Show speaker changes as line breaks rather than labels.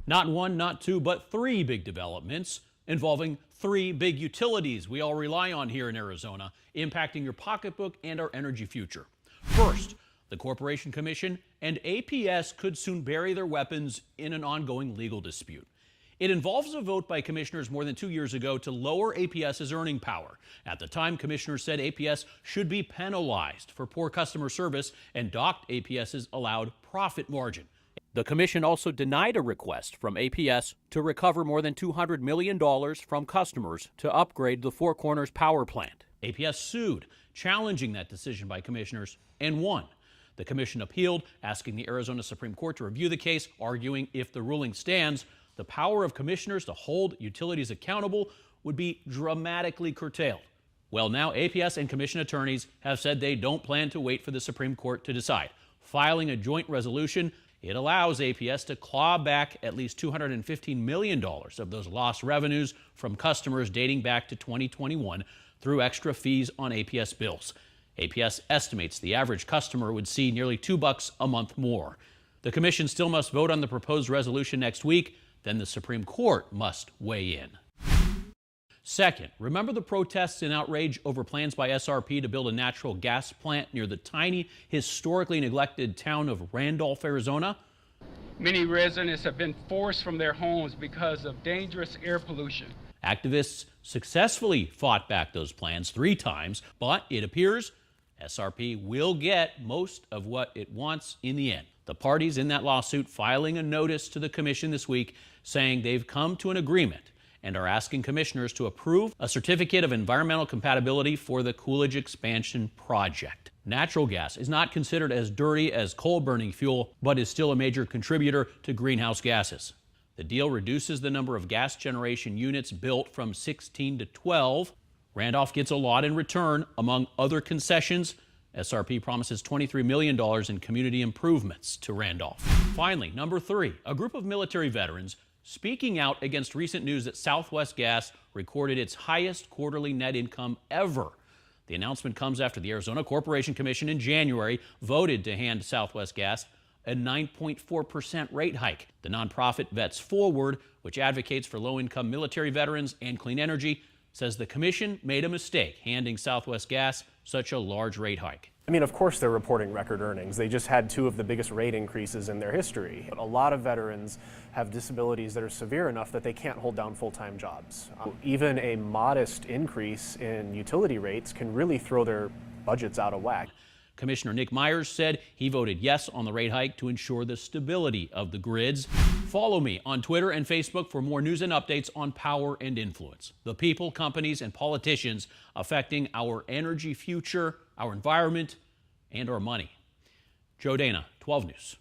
Not one, not two, but three big developments involving three big utilities we all rely on here in Arizona, impacting your pocketbook and our energy future. First, the Corporation Commission and APS could soon bury their weapons in an ongoing legal dispute. It involves a vote by commissioners more than 2 years ago to lower APS's earning power. At the time, commissioners said APS should be penalized for poor customer service and docked APS's allowed profit margin. The commission also denied a request from APS to recover more than $200 million from customers to upgrade the Four Corners power plant. APS sued, challenging that decision by commissioners, and won. The commission appealed, asking the Arizona Supreme Court to review the case, arguing if the ruling stands, the power of commissioners to hold utilities accountable would be dramatically curtailed. Well, now APS and commission attorneys have said they don't plan to wait for the Supreme Court to decide. Filing a joint resolution, it allows APS to claw back at least $215 million of those lost revenues from customers dating back to 2021 through extra fees on APS bills. APS estimates the average customer would see nearly $2 a month more. The commission still must vote on the proposed resolution next week. Then the Supreme Court must weigh in. Second, remember the protests and outrage over plans by SRP to build a natural gas plant near the tiny, historically neglected town of Randolph, Arizona?
Many residents have been forced from their homes because of dangerous air pollution.
Activists successfully fought back those plans 3 times, but it appears SRP will get most of what it wants in the end. The parties in that lawsuit filing a notice to the commission this week saying they've come to an agreement and are asking commissioners to approve a certificate of environmental compatibility for the Coolidge expansion project. Natural gas is not considered as dirty as coal-burning fuel, but is still a major contributor to greenhouse gases. The deal reduces the number of gas generation units built from 16 to 12. Randolph gets a lot in return. Among other concessions, SRP promises $23 million in community improvements to Randolph. Finally, number 3, a group of military veterans speaking out against recent news that Southwest Gas recorded its highest quarterly net income ever. The announcement comes after the Arizona Corporation Commission in January voted to hand Southwest Gas a 9.4% rate hike. The nonprofit Vets Forward, which advocates for low-income military veterans and clean energy, says the commission made a mistake handing Southwest Gas such a large rate hike.
I mean, of course they're reporting record earnings. They just had 2 of the biggest rate increases in their history. A lot of veterans have disabilities that are severe enough that they can't hold down full-time jobs. Even a modest increase in utility rates can really throw their budgets out of whack.
Commissioner Nick Myers said he voted yes on the rate hike to ensure the stability of the grids. Follow me on Twitter and Facebook for more news and updates on power and influence, the people, companies, and politicians affecting our energy future, our environment, and our money. Joe Dana, 12 News.